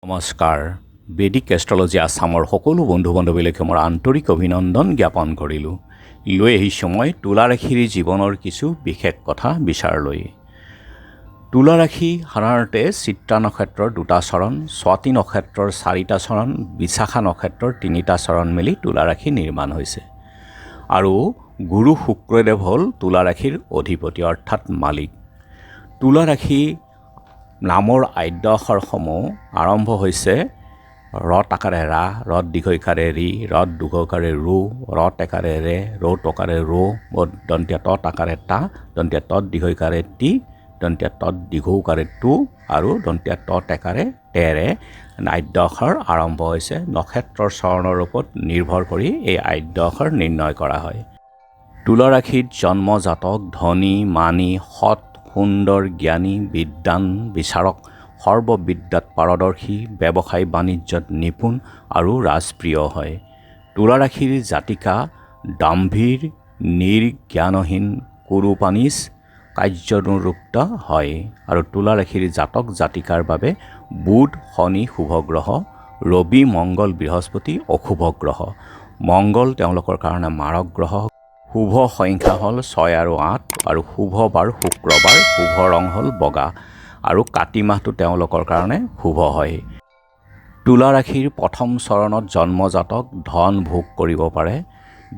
নমস্কাৰ। বেদিক এষ্ট্ৰলজি আছামৰ সকলো বন্ধু বান্ধৱীলৈকে মোৰ আন্তৰিক অভিনন্দন জ্ঞাপন কৰিলোঁ। লৈ আহিছোঁ মই তুলা ৰাশিৰ জীৱনৰ কিছু বিশেষ কথা বিচাৰলৈ। তুলা ৰাশি সাধাৰণতে চিত্ৰা নক্ষত্ৰৰ 2টা চৰণ, স্বাতী নক্ষত্ৰৰ 4টা চৰণ, বিশাখা নক্ষত্ৰৰ 3টা চৰণ মিলি তুলা ৰাশি নিৰ্মাণ হৈছে। আৰু গুৰু শুক্ৰদেৱ হ'ল তুলা ৰাশিৰ অধিপতি অৰ্থাৎ মালিক। তুলা ৰাশি নামৰ আদ্য অক্ষৰসমূহ আৰম্ভ হৈছে ৰত আকাৰে ৰা, ৰত দীৰ্ঘইকাৰে ৰি, ৰত দুঘকাৰে ৰু, ৰত একাৰে ৰে, ৰ টকাৰে ৰো, দন্তীয়া তত আকাৰে তা, দন্তীয়া তত দীৰ্ঘইকাৰে তি, দন্তীয়া তত দীৰ্ঘৌকাৰে তু আৰু দন্তীয়া তত একাৰে তেৰে আদ্য অক্ষৰ আৰম্ভ হৈছে। নক্ষত্ৰৰ চৰণৰ ওপৰত নিৰ্ভৰ কৰি এই আদ্য অক্ষৰ নিৰ্ণয় কৰা হয়। তুলা ৰাশিত জন্ম জাতক ধনী, মানী, সৎ, সুন্দৰ, জ্ঞানী, বিদ্বান, বিচাৰক, সৰ্ববিদ্যাত পাৰদৰ্শী, ব্যৱসায় বাণিজ্যত নিপুণ আৰু ৰাজপ্ৰিয় হয়। তুলা ৰাশিৰ জাতিকা দাম্ভীৰ, নিৰ্জ্ঞানহীন, কুৰূপানিচ, কাৰ্যনুৰক্ত হয়। আৰু তুলা ৰাশিৰ জাতক জাতিকাৰ বাবে বুধ, শনি শুভ গ্ৰহ, ৰবি, মংগল, বৃহস্পতি অশুভ গ্ৰহ। মংগল তেওঁলোকৰ কাৰণে মাৰক গ্ৰহ। শুভ সংখ্যা হ'ল 6 আৰু 8 আৰু শুভ বাৰ শুক্ৰবাৰ, শুভ ৰং হ'ল বগা আৰু কাতি মাহটো তেওঁলোকৰ কাৰণে শুভ হয়। তুলা ৰাশিৰ প্ৰথম চৰণত জন্মজাতক ধন ভোগ কৰিব পাৰে,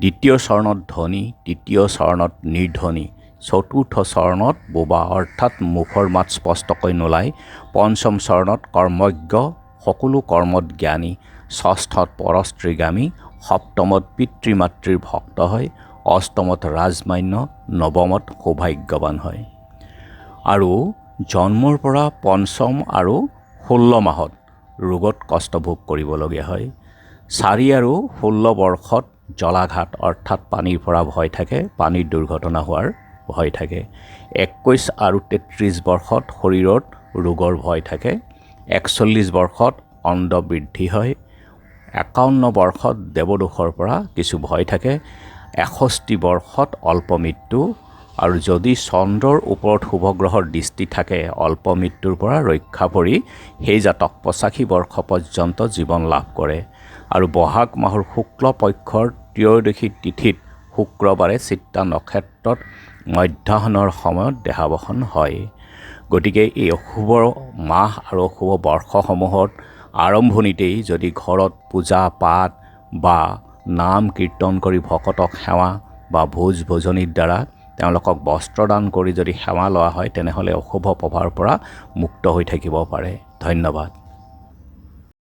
দ্বিতীয় চৰণত ধনী, তৃতীয় চৰণত নিৰ্ধনী, চতুৰ্থ চৰণত বোবা অৰ্থাৎ মুখৰ মাত স্পষ্টকৈ নোলায়, পঞ্চম চৰণত কৰ্মজ্ঞ, সকলো কৰ্মত জ্ঞানী, ষষ্ঠত পৰস্ত্ৰীগামী, সপ্তমত পিতৃ মাতৃৰ ভক্ত হয়, অষ্টমত ৰাজমান্য, নৱমত সৌভাগ্যৱান হয়। আৰু জন্মৰ পৰা পঞ্চম আৰু 16 মাহত ৰোগত কষ্ট ভোগ কৰিবলগীয়া হয়। 4 আৰু 16 বৰ্ষত জলাঘাত অৰ্থাৎ পানীৰ পৰা ভয় থাকে, পানীৰ দুৰ্ঘটনা হোৱাৰ ভয় থাকে। 21 আৰু 33 বৰ্ষত শৰীৰত ৰোগৰ ভয় থাকে। 41 বৰ্ষত অণ্ড বৃদ্ধি হয়। 51 বৰ্ষত দেৱদোষৰ পৰা কিছু ভয় থাকে। 61 বৰ্ষত অল্প মৃত্যু আৰু যদি চন্দ্ৰৰ ওপৰত শুভগ্ৰহৰ দৃষ্টি থাকে অল্প মৃত্যুৰ পৰা ৰক্ষা পৰি সেই জাতক 85 বৰ্ষ পৰ্যন্ত জীৱন লাভ কৰে। আৰু বহাগ মাহৰ শুক্ল পক্ষৰ ত্ৰয়োদশী তিথিত শুক্ৰবাৰে চিত্ৰা নক্ষত্ৰত মধ্যাহ্নৰ সময়ত দেহাৱসান হয়। গতিকে এই অশুভ মাহ আৰু অশুভ বৰ্ষসমূহত আৰম্ভণিতেই যদি ঘৰত পূজা পাঠ বা নাম কীৰ্তন কৰি ভকতক সেৱা বা ভোজ ভোজনীৰ দ্বাৰা তেওঁলোকক বস্ত্ৰদান কৰি যদি সেৱা লোৱা হয় তেনেহ'লে অশুভ প্ৰভাৱৰ পৰা মুক্ত হৈ থাকিব পাৰে। ধন্যবাদ।